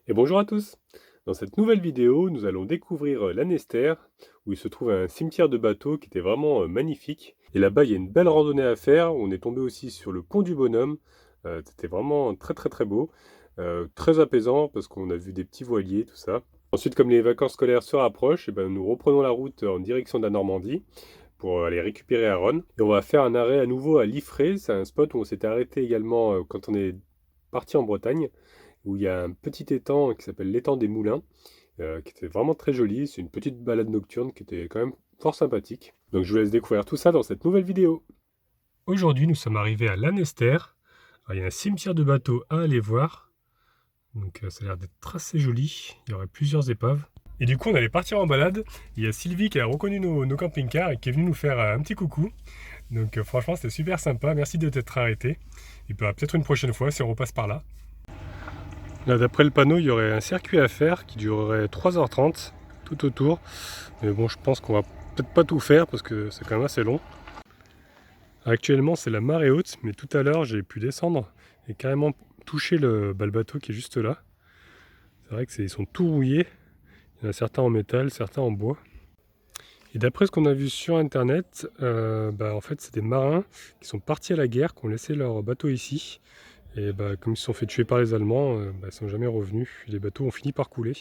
Et bonjour à tous! Dans cette nouvelle vidéo, nous allons découvrir l'Annester, où il se trouve un cimetière de bateaux qui était vraiment magnifique. Et là-bas, il y a une belle randonnée à faire. On est tombé aussi sur le pont du Bonhomme. C'était vraiment très très très beau, très apaisant parce qu'on a vu des petits voiliers, tout ça. Ensuite, comme les vacances scolaires se rapprochent, eh ben, nous reprenons la route en direction de la Normandie pour aller récupérer Aaron. Et on va faire un arrêt à nouveau à Liffré. C'est un spot où on s'était arrêté également quand on est parti en Bretagne, où il y a un petit étang qui s'appelle l'étang des Moulins, qui était vraiment très joli. C'est une petite balade nocturne qui était quand même fort sympathique. Donc je vous laisse découvrir tout ça dans cette nouvelle vidéo. Aujourd'hui, nous sommes arrivés à Lanester. Alors, il y a un cimetière de bateaux à aller voir. Donc ça a l'air d'être assez joli. Il y aurait plusieurs épaves. Et du coup, on allait partir en balade. Il y a Sylvie qui a reconnu nos camping-cars et qui est venue nous faire un petit coucou. Donc franchement, c'était super sympa. Merci de t'être arrêté. Et peut-être une prochaine fois si on repasse par là. Là, d'après le panneau, il y aurait un circuit à faire qui durerait 3h30 tout autour. Mais bon, je pense qu'on va peut-être pas tout faire parce que c'est quand même assez long. Actuellement, c'est la marée haute, mais tout à l'heure, j'ai pu descendre et carrément toucher le bateau qui est juste là. C'est vrai qu'ils sont tout rouillés. Il y en a certains en métal, certains en bois. Et d'après ce qu'on a vu sur internet, en fait, c'est des marins qui sont partis à la guerre, qui ont laissé leur bateau ici. Et comme ils se sont fait tuer par les Allemands, ils ne sont jamais revenus. Les bateaux ont fini par couler.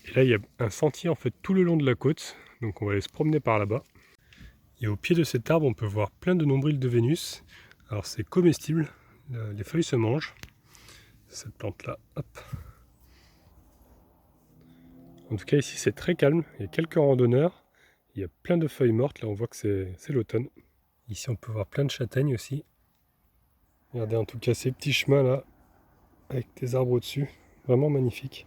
Et là, il y a un sentier en fait tout le long de la côte. Donc on va aller se promener par là-bas. Et au pied de cet arbre, on peut voir plein de nombrils de Vénus. Alors c'est comestible, les feuilles se mangent. Cette plante-là, hop. En tout cas, ici, c'est très calme. Il y a quelques randonneurs. Il y a plein de feuilles mortes. Là, on voit que c'est l'automne. Ici, on peut voir plein de châtaignes aussi. Regardez en tout cas ces petits chemins là, avec des arbres au-dessus. Vraiment magnifique.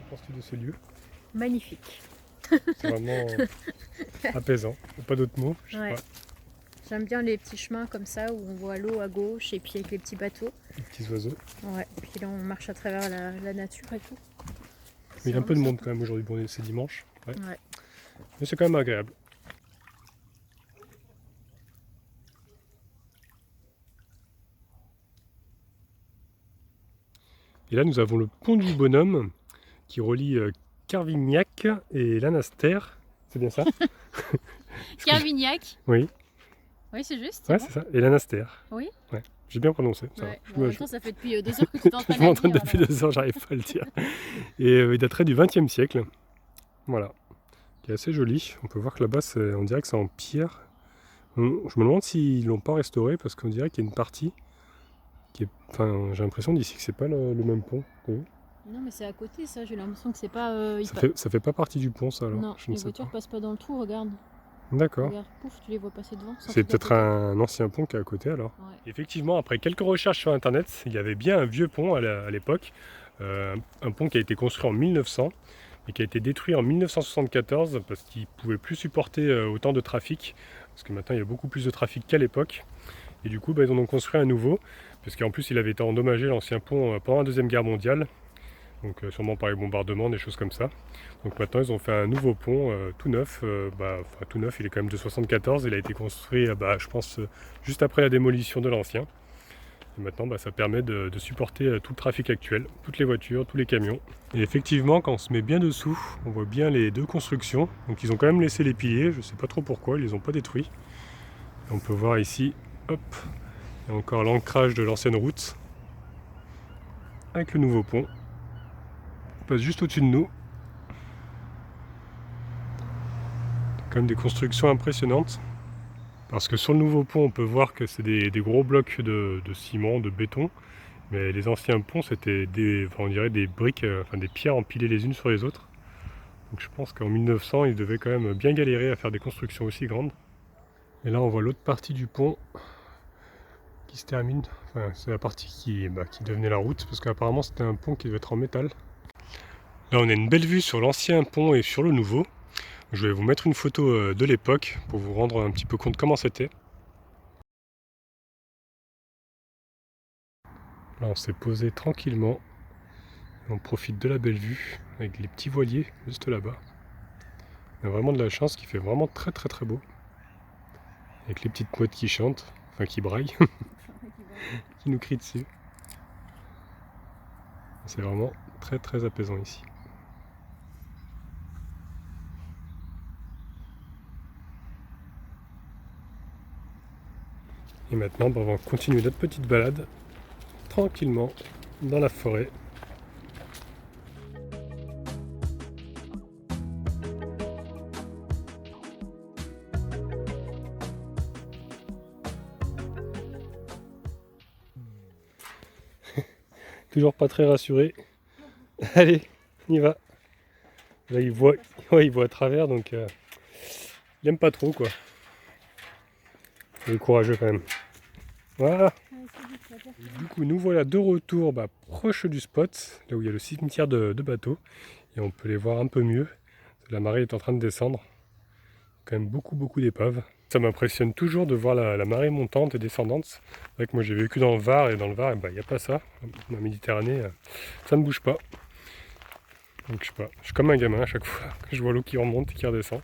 Que penses-tu de ce lieu? Magnifique. C'est vraiment apaisant. Il n'y a pas d'autre mot, je sais Ouais. pas. J'aime bien les petits chemins comme ça où on voit l'eau à gauche et puis avec les petits bateaux. Les petits oiseaux. Ouais. Puis là on marche à travers la nature et tout. Mais il C'est y a un peu vraiment de monde sympa. quand même aujourd'hui. Bon, c'est dimanche. Ouais. Ouais. Mais c'est quand même agréable. Et là, nous avons le pont du Bonhomme qui relie Carvignac et Lanester. C'est bien ça? Carvignac. Oui, Oui, c'est juste. ouais, Bon. c'est ça. Et Lanester. Oui. Ouais, j'ai bien prononcé. Ça va. Ouais. Bon, en même temps, ça fait depuis 2 heures que tu es en train Je de la m'entraîne dire. depuis Alors. 2 heures, j'arrive pas à le dire. Et il daterait du XXe siècle. Voilà. Qui est assez joli. On peut voir que là-bas, on dirait que c'est en pierre. Je me demande s'ils l'ont pas restauré parce qu'on dirait qu'il y a une partie qui est. Enfin, j'ai l'impression d'ici que c'est pas le même pont. T'as vu? Non, mais c'est à côté ça. J'ai l'impression que c'est pas. Ça fait pas partie du pont, ça alors? Non, Je ne les sais voitures pas. passent pas dans le trou. Regarde. D'accord. Regarde. Pouf, tu les vois passer devant. C'est peut-être un ancien pont qui est à côté alors. Ouais. Effectivement, après quelques recherches sur internet, il y avait bien un vieux pont à l'époque. Un pont qui a été construit en 1900 et qui a été détruit en 1974 parce qu'il ne pouvait plus supporter autant de trafic. Parce que maintenant il y a beaucoup plus de trafic qu'à l'époque. Et du coup, ils en ont construit un nouveau. Parce qu'en plus, il avait été endommagé, l'ancien pont, pendant la Deuxième Guerre mondiale. Donc sûrement par les bombardements, des choses comme ça. Donc maintenant ils ont fait un nouveau pont tout neuf, tout neuf, il est quand même de 74, il a été construit je pense juste après la démolition de l'ancien. Et maintenant ça permet de supporter tout le trafic actuel, toutes les voitures, tous les camions. Et effectivement quand on se met bien dessous, on voit bien les deux constructions. Donc ils ont quand même laissé les piliers, je ne sais pas trop pourquoi, ils les ont pas détruits. Et on peut voir ici, hop, il y a encore l'ancrage de l'ancienne route avec le nouveau pont. Passe juste au-dessus de nous. Quand même des constructions impressionnantes. Parce que sur le nouveau pont, on peut voir que c'est des gros blocs de ciment, de béton. Mais les anciens ponts, c'était on dirait des briques, des pierres empilées les unes sur les autres. Donc je pense qu'en 1900, ils devaient quand même bien galérer à faire des constructions aussi grandes. Et là, on voit l'autre partie du pont qui se termine. Enfin, c'est la partie qui devenait la route, parce qu'apparemment, c'était un pont qui devait être en métal. Là, on a une belle vue sur l'ancien pont et sur le nouveau. Je vais vous mettre une photo de l'époque pour vous rendre un petit peu compte comment c'était. Là on s'est posé tranquillement. On profite de la belle vue avec les petits voiliers juste là-bas. On a vraiment de la chance, qu'il fait vraiment très très très beau. Avec les petites mouettes qui chantent, enfin qui braillent, qui nous crient dessus. C'est vraiment très très apaisant ici. Et maintenant, on va continuer notre petite balade tranquillement dans la forêt. Toujours pas très rassuré. Allez, on y va. Là, il voit à travers, donc il aime pas trop, quoi. Il est courageux quand même. Voilà. Du coup, nous voilà de retour proche du spot, là où il y a le cimetière de bateaux. Et on peut les voir un peu mieux. La marée est en train de descendre. Quand même beaucoup d'épaves. Ça m'impressionne toujours de voir la marée montante et descendante. C'est vrai que moi j'ai vécu dans le Var, et dans le Var, il n'y a pas ça. Dans la Méditerranée, ça ne bouge pas. Donc je sais pas, je suis comme un gamin à chaque fois que je vois l'eau qui remonte et qui redescend.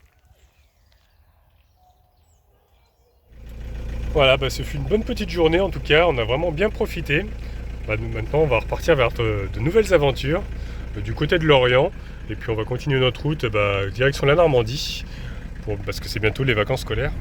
Voilà, ce fut une bonne petite journée en tout cas, on a vraiment bien profité. Maintenant on va repartir vers de nouvelles aventures du côté de l'Orient. Et puis on va continuer notre route direction la Normandie, parce que c'est bientôt les vacances scolaires.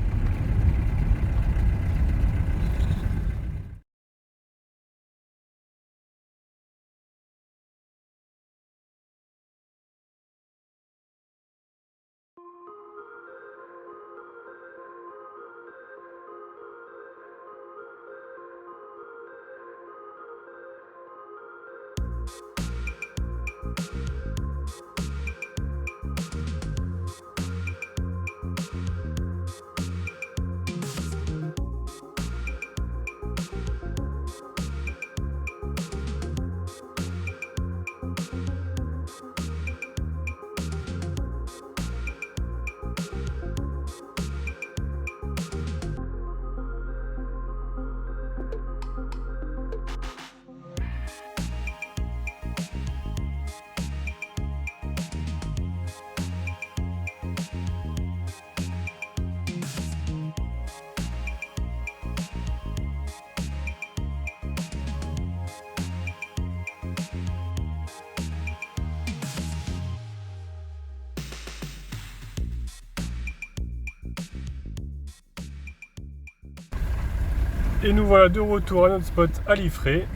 Et nous voilà de retour à notre spot à Liffré.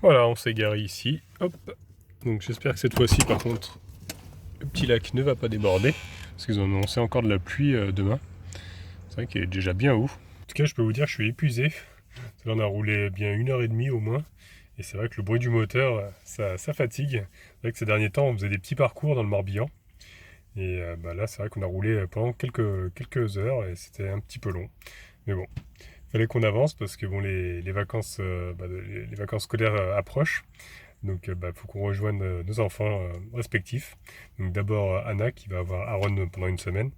Voilà, on s'est garé ici. Hop. Donc j'espère que cette fois-ci, par contre, le petit lac ne va pas déborder. Parce qu'ils ont annoncé encore de la pluie demain. C'est vrai qu'il est déjà bien haut. En tout cas, je peux vous dire que je suis épuisé. Là, on a roulé bien 1h30 au moins. Et c'est vrai que le bruit du moteur, ça fatigue. C'est vrai que ces derniers temps, on faisait des petits parcours dans le Morbihan. Et là, c'est vrai qu'on a roulé pendant quelques heures et c'était un petit peu long. Mais bon. Fallait qu'on avance parce que bon, les vacances, les vacances scolaires approchent. Donc faut qu'on rejoigne nos enfants respectifs. Donc d'abord Anna qui va avoir Aaron pendant une semaine.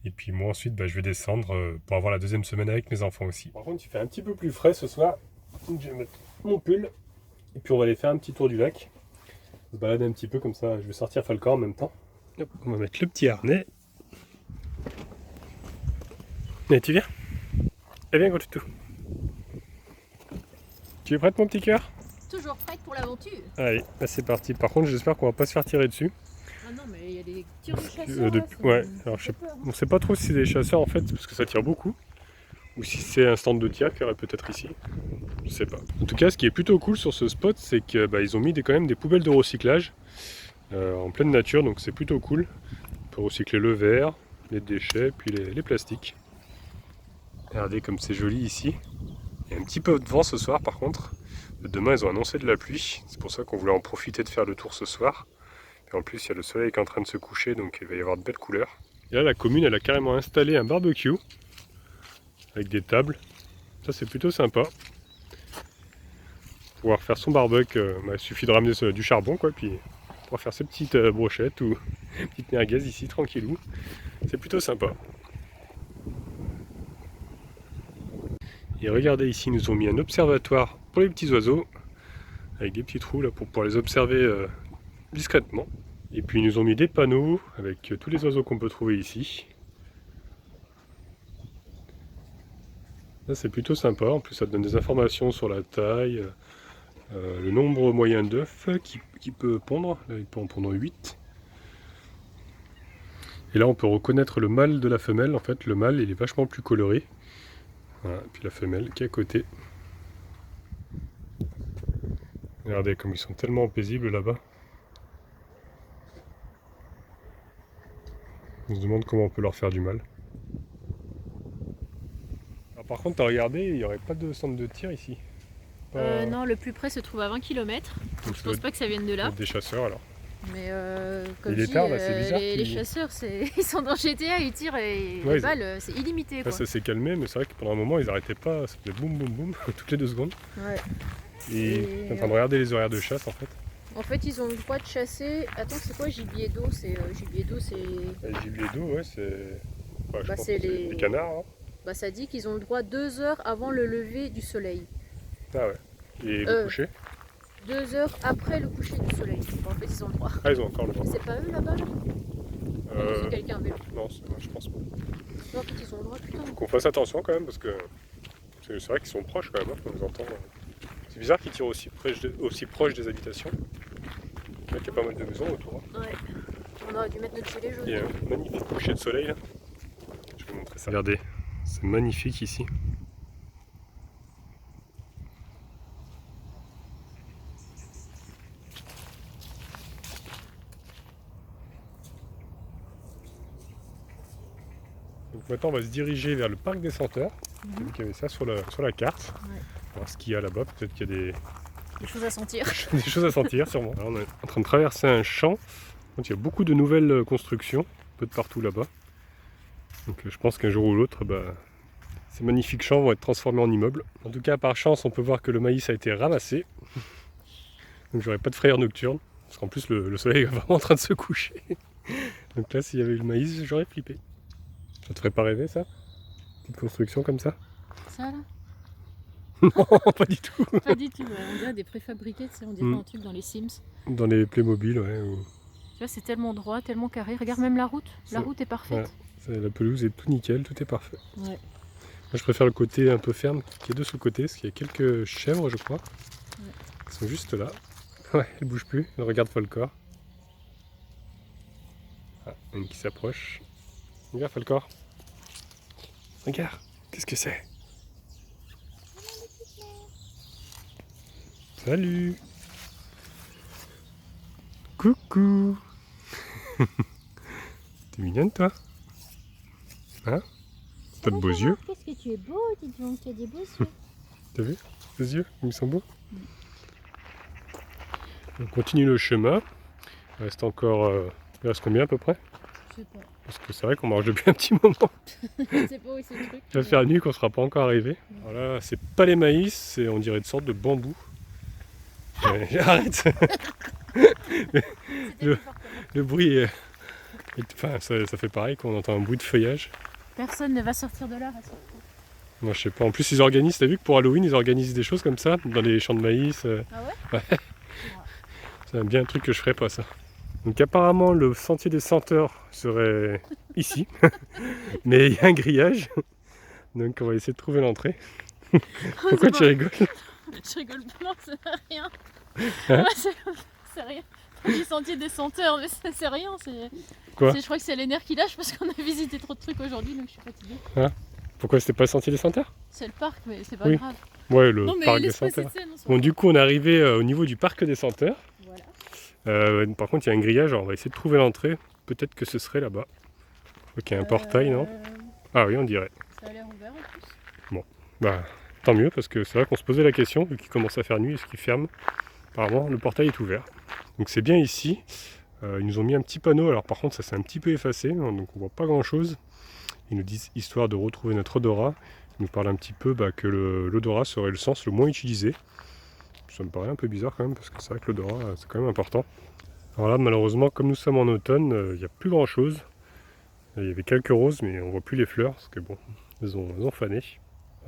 Et puis moi ensuite je vais descendre pour avoir la deuxième semaine avec mes enfants aussi. Par contre il fait un petit peu plus frais ce soir. Donc je vais mettre mon pull. Et puis on va aller faire un petit tour du lac. On se balader un petit peu comme ça. Je vais sortir Falcon en même temps. Hop, on va mettre le petit harnais. Et tu viens ? Eh bien, gros toutou. Tu es prête, mon petit cœur? Toujours prête pour l'aventure. Allez, c'est parti. Par contre, j'espère qu'on va pas se faire tirer dessus. Ah non, mais il y a des tirs de chasseurs. Ouais, alors on sait pas trop si c'est des chasseurs en fait, parce que ça tire beaucoup. Ou si c'est un stand de tir qu'il y aurait peut-être ici. Je sais pas. En tout cas, ce qui est plutôt cool sur ce spot, c'est qu'ils ont mis quand même des poubelles de recyclage en pleine nature, donc c'est plutôt cool. On peut recycler le verre, les déchets, puis les plastiques. Regardez comme c'est joli ici. Il y a un petit peu de vent ce soir par contre. Demain ils ont annoncé de la pluie. C'est pour ça qu'on voulait en profiter de faire le tour ce soir. Et en plus il y a le soleil qui est en train de se coucher, donc il va y avoir de belles couleurs. Et là la commune elle a carrément installé un barbecue avec des tables. Ça c'est plutôt sympa. Pour pouvoir faire son barbecue, il suffit de ramener du charbon quoi, puis pouvoir faire ses petites brochettes ou petites merguez ici tranquillou. C'est plutôt sympa. Et regardez ici, ils nous ont mis un observatoire pour les petits oiseaux. avec des petits trous là pour pouvoir les observer discrètement. Et puis ils nous ont mis des panneaux avec tous les oiseaux qu'on peut trouver ici. Là c'est plutôt sympa, en plus ça te donne des informations sur la taille, le nombre moyen d'œufs qui peut pondre, là il peut en pondre 8. Et là on peut reconnaître le mâle de la femelle, en fait le mâle il est vachement plus coloré. Voilà, et puis la femelle qui est à côté. Regardez comme ils sont tellement paisibles là-bas. On se demande comment on peut leur faire du mal. Alors, par contre, t'as regardé, il n'y aurait pas de centre de tir ici. Non, le plus près se trouve à 20 km. Je pense pas que ça vienne de là. Des chasseurs alors. Mais comme Et les je dis, terres, là, c'est bizarre les chasseurs, ils sont dans GTA, ils tirent et les balles, c'est illimité. Là, ça s'est calmé, mais c'est vrai que pendant un moment, ils n'arrêtaient pas. Ça faisait boum boum boum toutes les 2 secondes. Ouais. Et on est en train de regarder les horaires de chasse en fait. En fait, ils ont le droit de chasser. Attends, c'est quoi gibier d'eau? Gibier d'eau, c'est. Gibier d'eau, ouais, c'est. Bah, je pense c'est que les canards. Hein. Bah, ça dit qu'ils ont le droit 2 heures avant le lever du soleil. Ah ouais. Et le coucher 2 heures après le coucher du soleil. En fait, ils ont le droit. Ah, ils ont encore le droit. C'est pas eux là-bas là C'est quelqu'un vélo. Non, je pense pas. Non, en fait, ils ont le droit, putain. Faut qu'on fasse attention quand même parce que c'est vrai qu'ils sont proches quand même, hein, on les entend. C'est bizarre qu'ils tirent aussi proche des habitations. Il y a pas mal de maisons autour. Hein. Ouais. On aurait dû mettre notre gilet jaune. Il y a un magnifique coucher de soleil là. Je vais vous montrer ça. Regardez, c'est magnifique ici. Donc maintenant on va se diriger vers le parc des Senteurs. J'ai vu qu'il y avait ça sur la carte. Ouais. Voir ce qu'il y a là-bas, peut-être qu'il y a des choses à sentir. Des choses à sentir sûrement. Alors, on est en train de traverser un champ. Donc, il y a beaucoup de nouvelles constructions, un peu de partout là-bas. Donc je pense qu'un jour ou l'autre, ces magnifiques champs vont être transformés en immeubles. En tout cas, par chance, on peut voir que le maïs a été ramassé. Donc j'aurai pas de frayeur nocturne. Parce qu'en plus, le soleil est vraiment en train de se coucher. Donc là, s'il y avait eu le maïs, j'aurais flippé. Ça te ferait pas rêver, ça? Petite construction comme ça? Ça, là? Non, pas du tout. Pas du tout, on dirait des préfabriqués, on dirait un truc dans les Sims. Dans les Playmobil, ouais. Tu vois, c'est tellement droit, tellement carré. Regarde même la route. La route est parfaite. Ouais, la pelouse est tout nickel, tout est parfait. Ouais. Moi, je préfère le côté un peu ferme qui est de ce côté, parce qu'il y a quelques chèvres, je crois. Ouais. Qui sont juste là. Ouais, elles bougent plus, elles regardent Falcor. Ah, une qui s'approche. Regarde Falcor. Regarde, qu'est-ce que c'est? Salut. Coucou. T'es mignonne toi? Hein? T'as de beaux yeux? Qu'est-ce que tu es beau, dis donc, tu as des beaux yeux. T'as vu? Les yeux, ils sont beaux. On continue le chemin. Il reste encore... il reste combien à peu près? Je sais pas. Parce que c'est vrai qu'on marche depuis un petit moment. Je sais pas où c'est le truc. Il va faire nuit qu'on sera pas encore arrivé. Alors là, c'est pas les maïs, c'est on dirait une sorte de bambou. Arrête. le bruit est... Enfin, ça fait pareil quand on entend un bruit de feuillage. Personne ne va sortir de là. Moi je sais pas. En plus ils organisent, t'as vu que pour Halloween ils organisent des choses comme ça dans les champs de maïs. Ah ouais? Ouais. C'est bien un truc que je ferais pas ça. Donc apparemment le sentier des senteurs serait ici. Mais il y a un grillage. Donc on va essayer de trouver l'entrée. Pourquoi tu rigoles? Je rigole pas, c'est rien. Hein? C'est rien. Du sentier des senteurs, mais c'est rien. Quoi? Je crois que c'est les nerfs qui lâchent parce qu'on a visité trop de trucs aujourd'hui, donc je suis fatiguée. Hein? Pourquoi c'était pas le sentier des senteurs? C'est le parc, mais c'est pas grave. Ouais, le parc des senteurs. Bon, du coup, on est arrivé au niveau du parc des senteurs. Voilà. Par contre, il y a un grillage, alors on va essayer de trouver l'entrée. Peut-être que ce serait là-bas. Je crois qu'il y a un portail, non? Ah oui, on dirait. Ça a l'air ouvert en plus. Bon, tant mieux, parce que c'est vrai qu'on se posait la question, vu qu'il commence à faire nuit, est-ce qu'il ferme? Apparemment, le portail est ouvert. Donc c'est bien ici. Ils nous ont mis un petit panneau, alors par contre, ça s'est un petit peu effacé, donc on voit pas grand-chose. Ils nous disent, histoire de retrouver notre odorat, ils nous parlent un petit peu que l'odorat serait le sens le moins utilisé. Ça me paraît un peu bizarre quand même, parce que c'est vrai que l'odorat, c'est quand même important. Alors là, malheureusement, comme nous sommes en automne, il n'y a plus grand-chose. Il y avait quelques roses, mais on voit plus les fleurs, parce que bon, elles ont fané.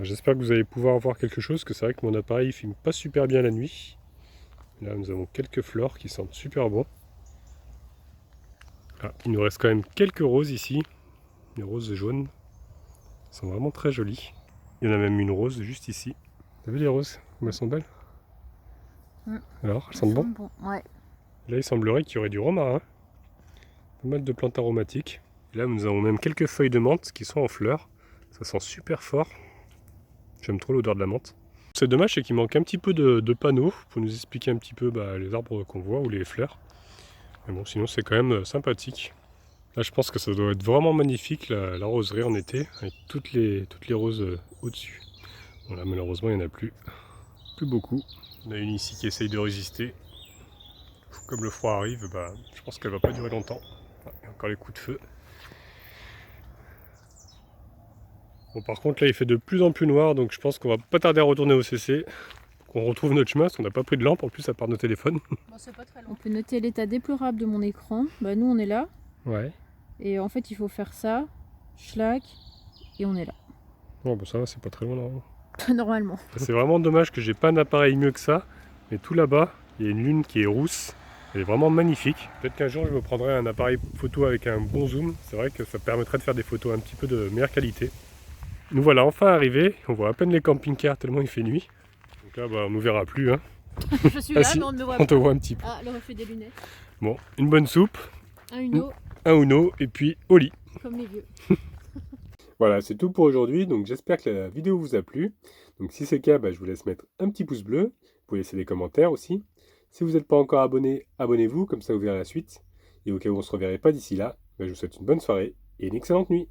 J'espère que vous allez pouvoir voir quelque chose, parce que c'est vrai que mon appareil ne filme pas super bien la nuit. Là, nous avons quelques fleurs qui sentent super bon. Ah, il nous reste quand même quelques roses ici. Les roses jaunes. Elles sont vraiment très jolies. Il y en a même une rose juste ici. T'as vu les roses? Elles sont belles. Alors, elles sentent bon? Ouais. Là, il semblerait qu'il y aurait du romarin. Pas mal de plantes aromatiques. Et là, nous avons même quelques feuilles de menthe qui sont en fleurs. Ça sent super fort. J'aime trop l'odeur de la menthe. C'est dommage, c'est qu'il manque un petit peu de panneaux pour nous expliquer un petit peu les arbres qu'on voit ou les fleurs. Mais bon, sinon c'est quand même sympathique. Là, je pense que ça doit être vraiment magnifique, la roseraie en été, avec toutes les roses au-dessus. Bon, là, malheureusement, il n'y en a plus beaucoup. On a une ici qui essaye de résister. Comme le froid arrive, je pense qu'elle va pas durer longtemps. Ah, il y a encore les coups de feu. Bon, par contre, là, il fait de plus en plus noir, donc je pense qu'on va pas tarder à retourner au CC. Qu'on retrouve notre chemin, parce qu'on n'a pas pris de lampe en plus à part nos téléphones. Bon, c'est pas très long. On peut noter l'état déplorable de mon écran. Bah nous on est là. Ouais. Et en fait il faut faire ça, schlack, et on est là. Bon, bah ça va, c'est pas très loin normalement. Normalement. C'est vraiment dommage que j'ai pas un appareil mieux que ça. Mais tout là-bas, il y a une lune qui est rousse. Elle est vraiment magnifique. Peut-être qu'un jour je me prendrai un appareil photo avec un bon zoom. C'est vrai que ça permettrait de faire des photos un petit peu de meilleure qualité. Nous voilà enfin arrivés. On voit à peine les camping-cars tellement il fait nuit. Donc là, on nous verra plus. Hein. Je suis là, si, mais on ne me voit on pas. te voit un petit peu. Ah, le reflet des lunettes. Bon, une bonne soupe, Un Uno, un Uno et puis au lit. comme les vieux. Voilà, c'est tout pour aujourd'hui. Donc j'espère que la vidéo vous a plu. Donc si c'est le cas, je vous laisse mettre un petit pouce bleu. Vous pouvez laisser des commentaires aussi. Si vous n'êtes pas encore abonné, abonnez-vous, comme ça vous verrez la suite. Et au cas où on ne se reverrait pas d'ici là, je vous souhaite une bonne soirée et une excellente nuit.